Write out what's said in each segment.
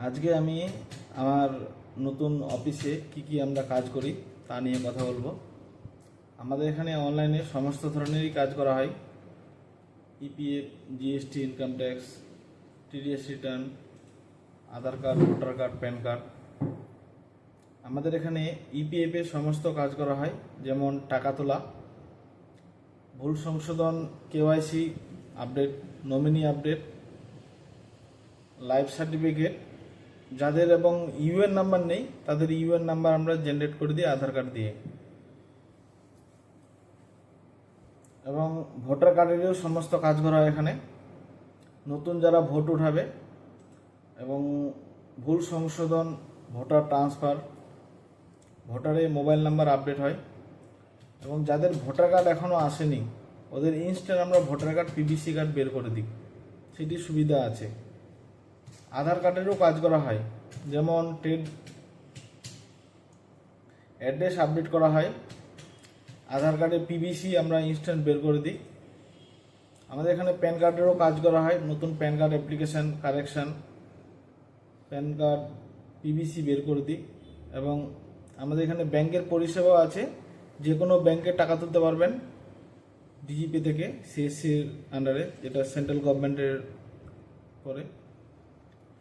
আজকে আমি আমার নতুন অফিসে কি আমরা কাজ করি তা নিয়ে কথা বলবো। আমাদের এখানে অনলাইনে সমস্ত ধরনেরই কাজ করা হয়। EPF, GST, income tax, TDS return, Aadhaar card, voter card, PAN card. আমাদের এখানে ইপিএফের সমস্ত কাজ করা হয়, যেমন টাকা তোলা, ভুল সংশোধন, KYC update, nominee update, life certificate. যাদের এবং ইউএন নাম্বার নেই তাদের ইউএন নাম্বার আমরা জেনারেট করে দিই আধার কার্ড দিয়ে। এবং ভোটার কার্ডেরও সমস্ত কাজ করা হয় এখানে। নতুন যারা ভোট উঠাবে এবং ভুল সংশোধন, ভোটার ট্রান্সফার, ভোটারে মোবাইল নাম্বার আপডেট হয়। এবং যাদের ভোটার কার্ড এখনও আসেনি ওদের ইনস্ট্যান্ট আমরা ভোটার কার্ড, পিভিসি কার্ড বের করে দিই, সেটি সুবিধা আছে। আধার কার্ডেরও কাজ করা হয়, যেমন ট্রেড অ্যাড্রেস আপডেট করা হয়। আধার কার্ডে পিভিসি আমরা ইনস্ট্যান্ট বের করে দিই। আমাদের এখানে প্যান কার্ডেরও কাজ করা হয়, নতুন pan card application, correction, pan card, PVC বের করে দিই। এবং আমাদের এখানে ব্যাংকের পরিষেবাও আছে, যে কোনো ব্যাংকে টাকা তুলতে পারবেন ডিজিপি থেকে, সিএসসির আন্ডারে, যেটা সেন্ট্রাল গভর্নমেন্টের করে।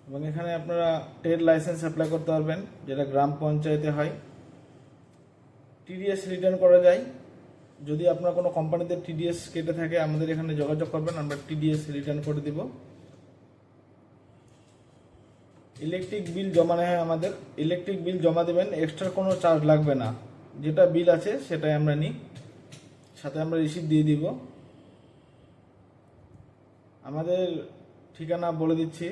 এবং এখানে আপনারা ট্রেড লাইসেন্স অ্যাপ্লাই করতে পারবেন, যেটা গ্রাম পঞ্চায়েতে হয়। টিডিএস রিটার্ন করা যায়, যদি আপনার কোনো কোম্পানিতে টিডিএস কেটে থাকে আমাদের এখানে যোগাযোগ করবেন, আমরা টিডিএস রিটার্ন করে দিব। ইলেকট্রিক বিল জমা নেওয়া হয় আমাদের। ইলেকট্রিক বিল জমা দেবেন, এক্সট্রা কোনো চার্জ লাগবে না, যেটা বিল আছে সেটাই আমরা নিই, সাথে আমরা রিসিপ্ট দিয়ে দিব। আমাদের ঠিকানা বলে দিচ্ছি,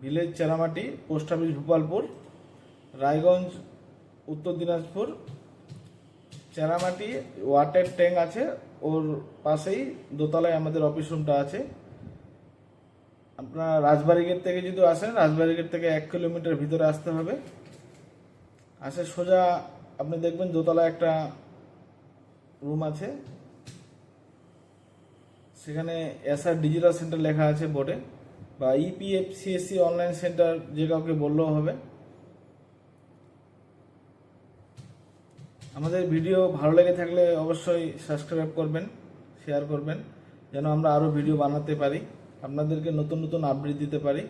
village Cheramati, post office Bhupalpur, Raiganj, Uttar Dinajpur. চেরামাটি water tank আছে, ওর পাশেই দোতলায় আমাদের অফিস রুমটা আছে। আপনার রাজবাড়ি গেট থেকে যদি আসেন, রাজবাড়ি গেট থেকে 1 কিলোমিটার ভিতরে আসতে হবে। আসে সোজা আপনি দেখবেন দোতলায় একটা রুম আছে, সেখানে এসআর ডিজিটাল সেন্টার লেখা আছে বোর্ডে, বা ইপিএফ সিএসসি অনলাইন সেন্টার যে কাউকে বললেও হবে। আমাদের ভিডিও ভালো লেগে থাকলে অবশ্যই সাবস্ক্রাইব করবেন, শেয়ার করবেন, যেন আমরা আরও ভিডিও বানাতে পারি, আপনাদেরকে নতুন নতুন আপডেট দিতে পারি।